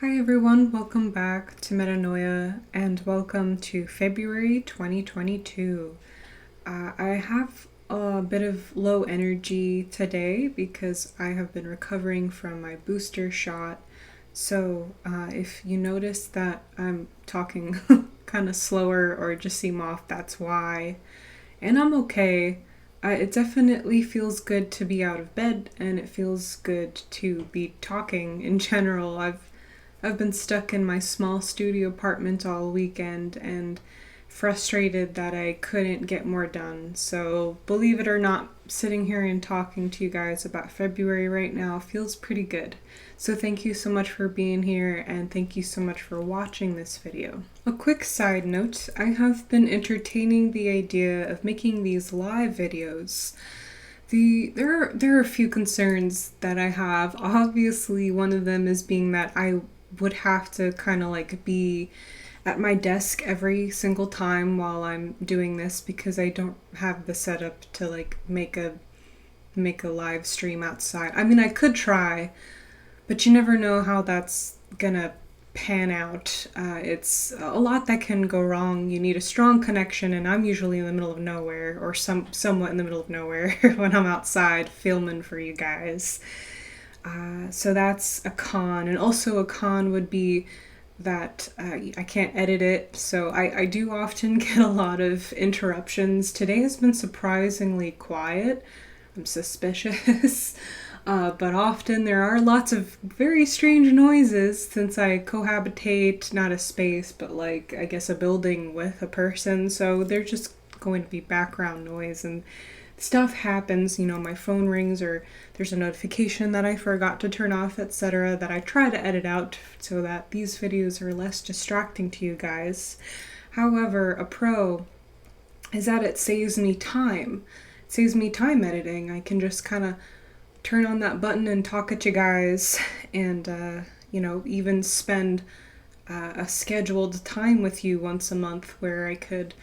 Hi everyone, welcome back to Metanoia and welcome to February 2022. I have a bit of low energy today because I have been recovering from my booster shot. So if you notice that I'm talking kind of slower or just seem off, that's why. And I'm okay. It definitely feels good to be out of bed and it feels good to be talking in general. I've been stuck in my small studio apartment all weekend and frustrated that I couldn't get more done. So, believe it or not, sitting here and talking to you guys about February right now feels pretty good. So, thank you so much for being here and thank you so much for watching this video. A quick side note, I have been entertaining the idea of making these live videos. There are a few concerns that I have. Obviously, one of them is being that I would have to kind of like be at my desk every single time while I'm doing this because I don't have the setup to like make a live stream outside. I mean, I could try, but you never know how that's gonna pan out. It's a lot that can go wrong. You need a strong connection, and I'm usually in the middle of nowhere or somewhat in the middle of nowhere when I'm outside filming for you guys. So that's a con, and also a con would be that I can't edit it, so I do often get a lot of interruptions. Today has been surprisingly quiet. I'm suspicious. But often there are lots of very strange noises since I cohabitate not a space, but like I guess a building with a person, so they're just going to be background noise and stuff happens, my phone rings or there's a notification that I forgot to turn off, etc., that I try to edit out so that these videos are less distracting to you guys. However, a pro is that it saves me time. It saves me time editing. I can just kind of turn on that button and talk at you guys and, even spend a scheduled time with you once a month where I could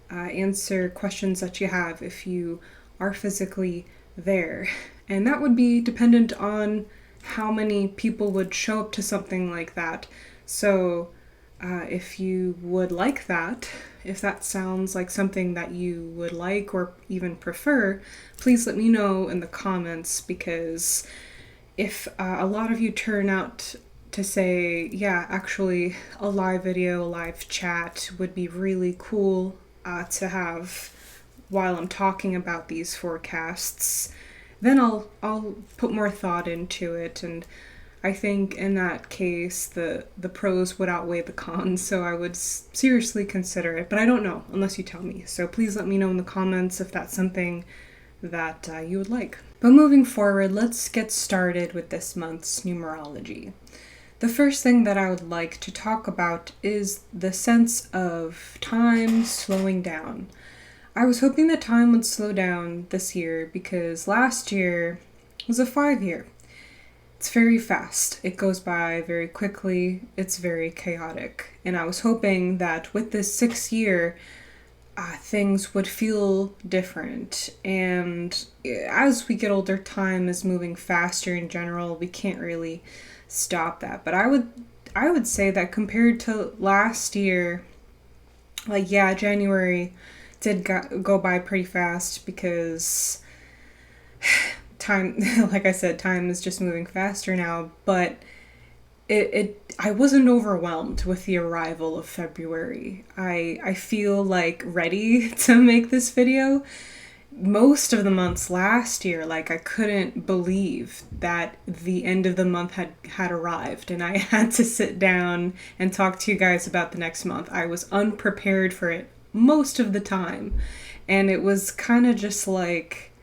answer questions that you have if you are physically there. And that would be dependent on how many people would show up to something like that. So if you would like that, if that sounds like something that you would like or even prefer, please let me know in the comments, because if a lot of you turn out to say, yeah, actually a live video, a live chat would be really cool to have while I'm talking about these forecasts, then I'll put more thought into it, and I think in that case the pros would outweigh the cons, so I would seriously consider it, but I don't know unless you tell me. So please let me know in the comments if that's something that you would like. But moving forward, let's get started with this month's numerology. The first thing that I would like to talk about is the sense of time slowing down. I was hoping that time would slow down this year because last year was a 5-year. It's very fast. It goes by very quickly. It's very chaotic. And I was hoping that with this 6th year, things would feel different. And as we get older, time is moving faster in general. We can't really stop that. But I would say that compared to last year, January did go by pretty fast because time, like I said, time is just moving faster now, but I wasn't overwhelmed with the arrival of February. I feel like ready to make this video. Most of the months last year, I couldn't believe that the end of the month had arrived and I had to sit down and talk to you guys about the next month. I was unprepared for it most of the time, and it was kind of just like,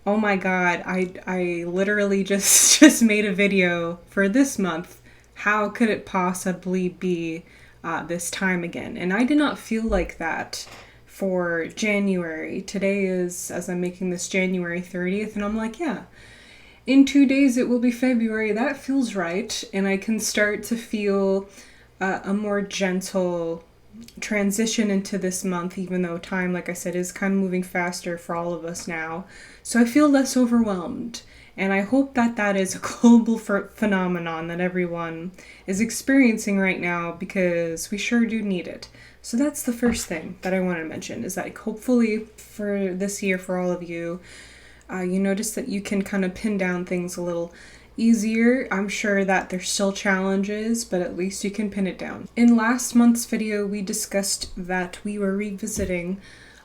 oh my god, I literally just made a video for this month. How could it possibly be this time again? And I did not feel like that for January. Today is, as I'm making this, January 30th, and I'm like, yeah, in 2 days it will be February. That feels right, and I can start to feel a more gentle transition into this month, even though time, like I said, is kind of moving faster for all of us now. So I feel less overwhelmed. And I hope that that is a global phenomenon that everyone is experiencing right now, because we sure do need it. So that's the first thing that I want to mention, is that hopefully for this year, for all of you, you notice that you can kind of pin down things a little easier. I'm sure that there's still challenges, but at least you can pin it down. In last month's video, we discussed that we were revisiting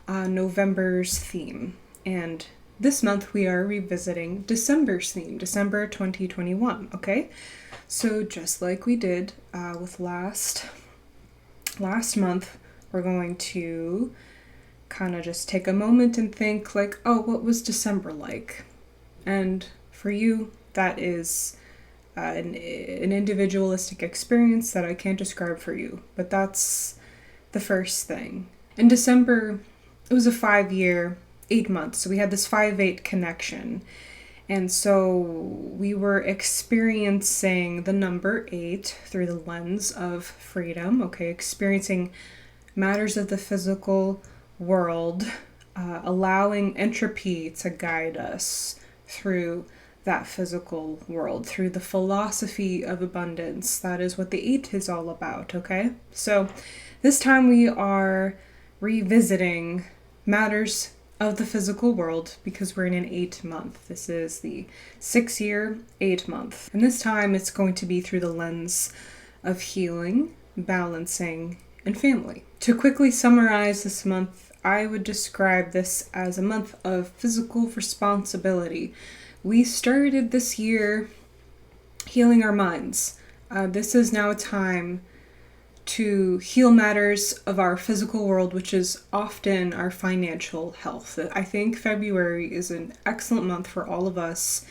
November's theme, and this month we are revisiting December's theme, December 2021, okay? So just like we did with last month, we're going to kind of just take a moment and think like, oh, what was December like? And for you, that is an individualistic experience that I can't describe for you, but that's the first thing. In December, it was a 5-year, 8 months, so we had this 5-8 connection. And so we were experiencing the number 8 through the lens of freedom, okay? Experiencing matters of the physical world, allowing entropy to guide us through that physical world, through the philosophy of abundance. That is what the 8 is all about, okay? So this time we are revisiting matters of the physical world, because we're in an 8 month. This is the 6-year, 8 month. And this time it's going to be through the lens of healing, balancing, and family. To quickly summarize this month, I would describe this as a month of physical responsibility. We started this year healing our minds. This is now a time to heal matters of our physical world, which is often our financial health. I think February is an excellent month for all of us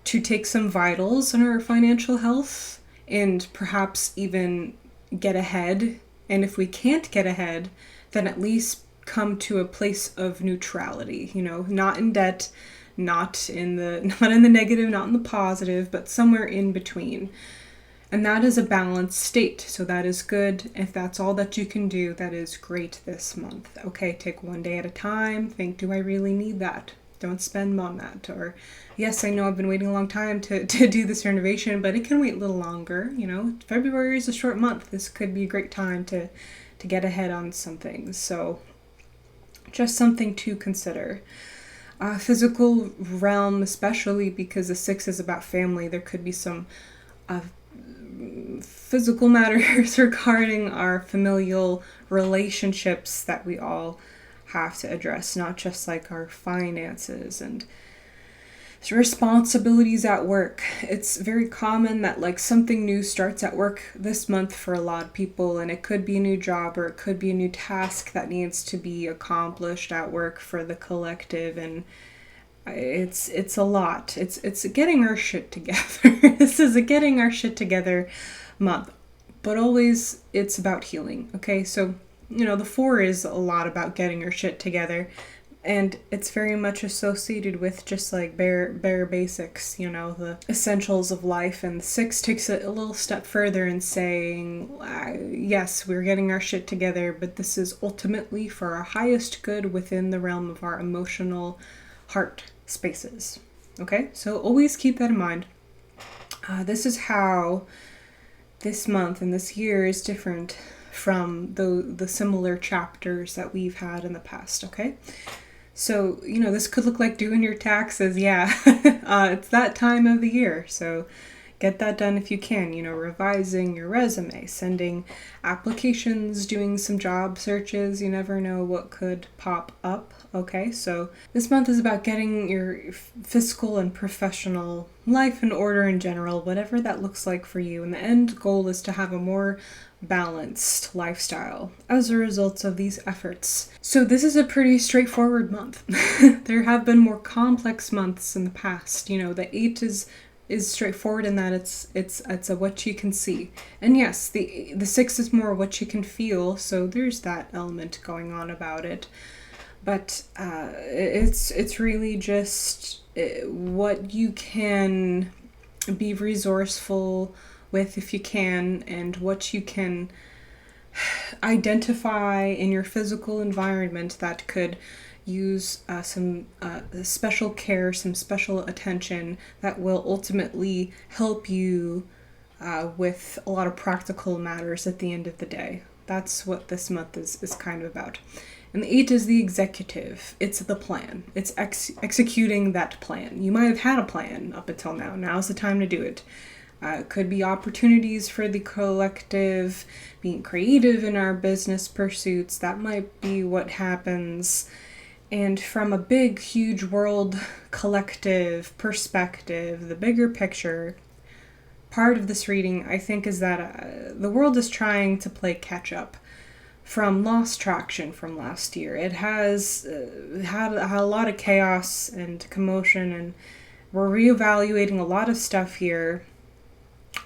to take some vitals on our financial health and perhaps even get ahead. And if we can't get ahead, then at least come to a place of neutrality, not in debt, not in the negative, not in the positive, but somewhere in between. And that is a balanced state. So that is good. If that's all that you can do, that is great this month. Okay, take one day at a time. Think, do I really need that? Don't spend on that. Or, yes, I know I've been waiting a long time to do this renovation, but it can wait a little longer. February is a short month. This could be a great time to get ahead on some things. So just something to consider. Physical realm, especially because the 6 is about family, there could be some physical matters regarding our familial relationships that we all have to address, not just like our finances and responsibilities at work. It's very common that like something new starts at work this month for a lot of people, and it could be a new job or it could be a new task that needs to be accomplished at work for the collective, and it's a lot. It's getting our shit together. This is a getting our shit together month, but always it's about healing. Okay, so the 4 is a lot about getting your shit together, and it's very much associated with just like bare basics, the essentials of life. And the 6 takes it a little step further in saying, yes, we're getting our shit together, but this is ultimately for our highest good within the realm of our emotional heart spaces. Okay, so always keep that in mind. This is how this month and this year is different from the similar chapters that we've had in the past. Okay, so this could look like doing your taxes. Yeah, it's that time of the year, so get that done if you can. Revising your resume, sending applications, doing some job searches. You never know what could pop up. Okay, so this month is about getting your fiscal and professional life in order in general, whatever that looks like for you. And the end goal is to have a more balanced lifestyle as a result of these efforts. So this is a pretty straightforward month. There have been more complex months in the past. The 8 is straightforward in that it's a what you can see. And yes, the 6 is more what you can feel, so there's that element going on about it. But it's really just what you can be resourceful with if you can, and what you can identify in your physical environment that could use some special care, some special attention that will ultimately help you with a lot of practical matters at the end of the day. That's what this month is kind of about. And the 8 is the executive. It's the plan. It's executing that plan. You might have had a plan up until now. Now's the time to do it. It could be opportunities for the collective, being creative in our business pursuits. That might be what happens. And from a big, huge world collective perspective, the bigger picture, part of this reading, I think, is that the world is trying to play catch up from lost traction from last year. It has had a lot of chaos and commotion, and we're reevaluating a lot of stuff here.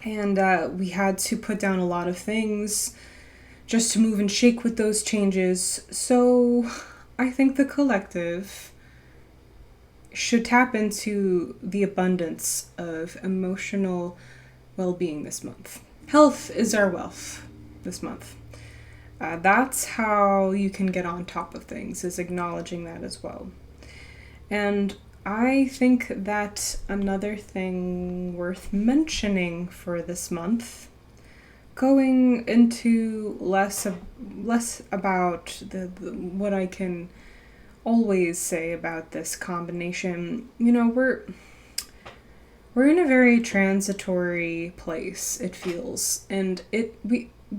And we had to put down a lot of things just to move and shake with those changes. So I think the collective should tap into the abundance of emotional well-being this month. Health is our wealth this month. That's how you can get on top of things, is acknowledging that as well. And I think that another thing worth mentioning for this month, going into less about the what I can always say about this combination. You know, we're in a very transitory place, it feels, and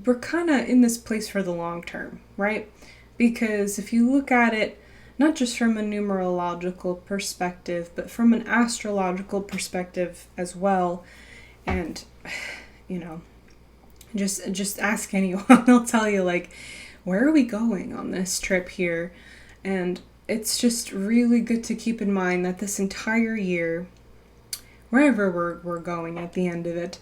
we're kind of in this place for the long term, right? Because if you look at it not just from a numerological perspective, but from an astrological perspective as well, and you know, just ask anyone, they'll tell you, like, where are we going on this trip here? And it's just really good to keep in mind that this entire year, wherever we're going at the end of it,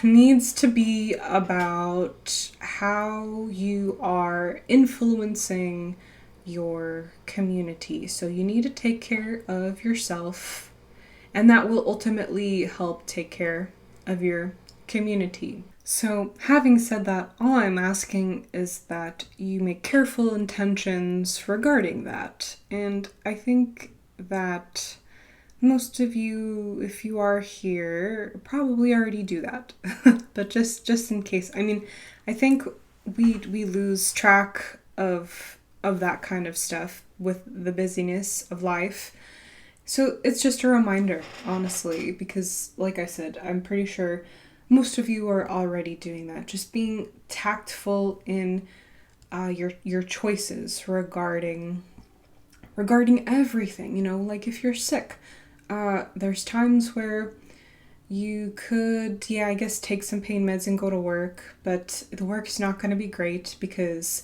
needs to be about how you are influencing your community. So you need to take care of yourself, and that will ultimately help take care of your community. So having said that, all I'm asking is that you make careful intentions regarding that. And I think that most of you, if you are here, probably already do that. But just in case, I mean, I think we lose track of that kind of stuff with the busyness of life. So it's just a reminder, honestly, because like I said, I'm pretty sure most of you are already doing that. Just being tactful in your choices regarding everything. You know, like if you're sick, there's times where you could, I guess, take some pain meds and go to work, but the work's not going to be great because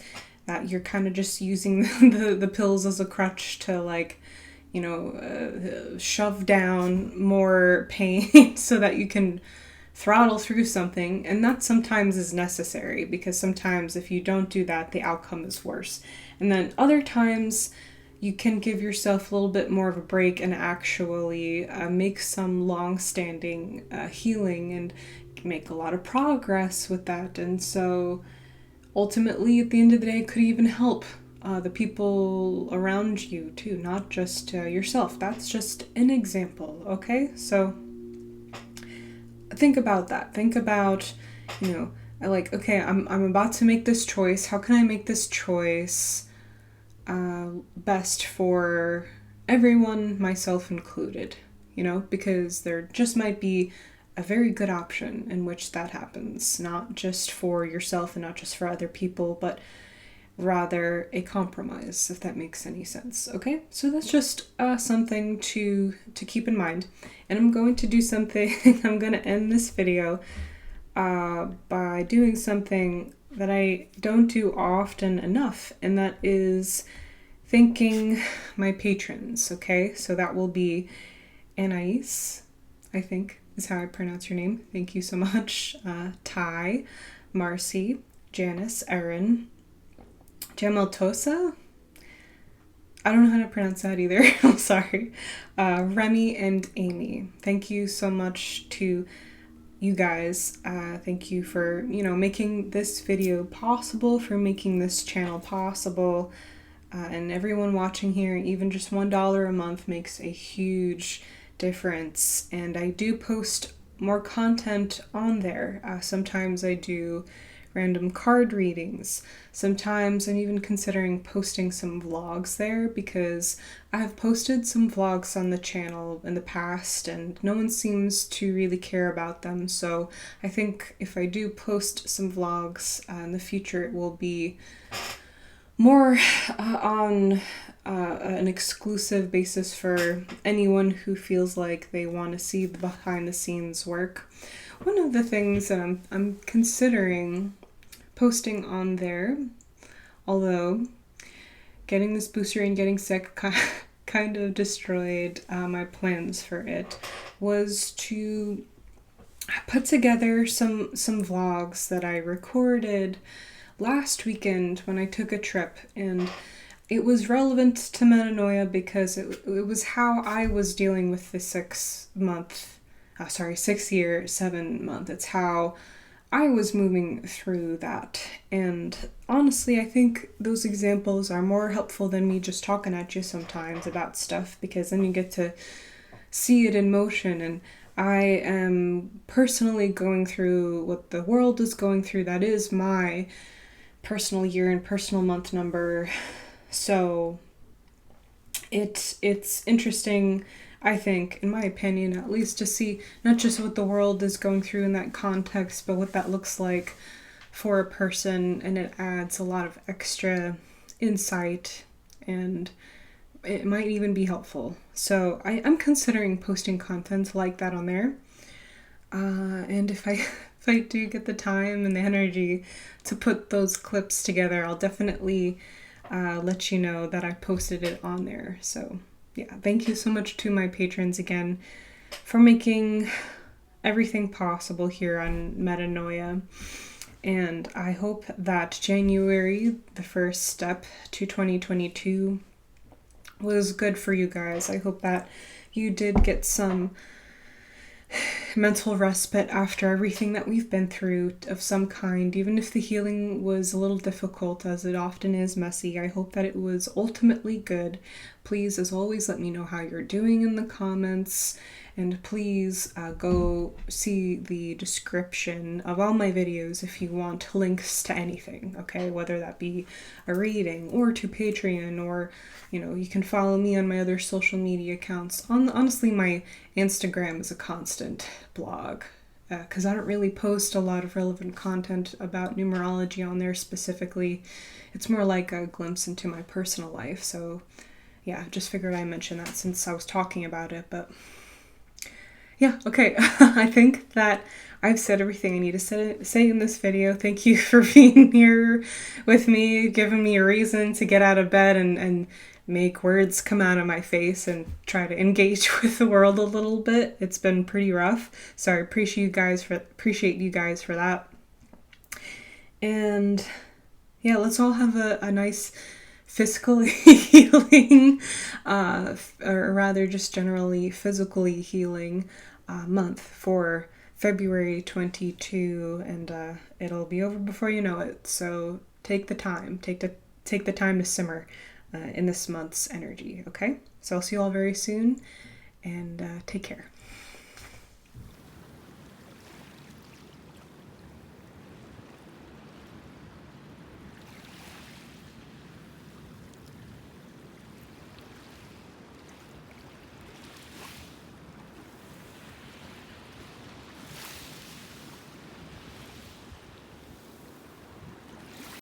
you're kind of just using the pills as a crutch to, like, you know, shove down more pain so that you can throttle through something. And that sometimes is necessary, because sometimes if you don't do that, the outcome is worse. And then other times you can give yourself a little bit more of a break and actually make some long-standing healing and make a lot of progress with that. And so ultimately, at the end of the day, it could even help the people around you too, not just yourself. That's just an example, okay? So think about that. Think about, you know, like, okay, I'm about to make this choice. How can I make this choice best for everyone, myself included, you know, because there just might be a very good option in which that happens, not just for yourself and not just for other people, but rather a compromise, if that makes any sense. Okay, so that's just something to keep in mind. And I'm going to do something, I'm going to end this video by doing something that I don't do often enough, and that is thanking my patrons, okay? So that will be Anais, I think is how I pronounce your name. Thank you so much. Ty, Marcy, Janice, Erin, Jameltosa. I don't know how to pronounce that either. I'm sorry. Remy and Amy. Thank you so much to you guys. Thank you for, you know, making this video possible, for making this channel possible. And everyone watching here, even just $1 a month makes a huge difference. And I do post more content on there. Sometimes I do random card readings. Sometimes I'm even considering posting some vlogs there because I have posted some vlogs on the channel in the past and no one seems to really care about them. So I think if I do post some vlogs in the future, it will be more on an exclusive basis for anyone who feels like they want to see the behind the scenes work. One of the things that I'm considering posting on there, although getting this booster and getting sick kind of destroyed my plans for it, was to put together some vlogs that I recorded last weekend when I took a trip, and it was relevant to Metanoia because it was how I was dealing with the 6 year, 7 month. It's how I was moving through that. And honestly, I think those examples are more helpful than me just talking at you sometimes about stuff, because then you get to see it in motion. And I am personally going through what the world is going through. That is my personal year and personal month number. So it's interesting, I think, in my opinion at least, to see not just what the world is going through in that context, but what that looks like for a person, and it adds a lot of extra insight and it might even be helpful. So I'm considering posting content like that on there. And if I do get the time and the energy to put those clips together, I'll definitely let you know that I posted it on there. So yeah, thank you so much to my patrons again for making everything possible here on Metanoia. And I hope that January, the first step to 2022, was good for you guys. I hope that you did get some mental respite after everything that we've been through of some kind, even if the healing was a little difficult, as it often is messy. I hope that it was ultimately good. Please, as always, let me know how you're doing in the comments, and please go see the description of all my videos if you want links to anything, okay? Whether that be a reading or to Patreon, or you can follow me on my other social media accounts. Honestly, my Instagram is a constant blog because I don't really post a lot of relevant content about numerology on there specifically. It's more like a glimpse into my personal life. So yeah, just figured I'd mention that since I was talking about it. But yeah, okay. I think that I've said everything I need to say in this video. Thank you for being here with me, giving me a reason to get out of bed and make words come out of my face and try to engage with the world a little bit. It's been pretty rough, so I appreciate you guys for that. And yeah, let's all have a nice physical healing, or rather just generally physically healing month for February 22, and it'll be over before you know it. So take the time to simmer in this month's energy, okay? So I'll see you all very soon, and take care.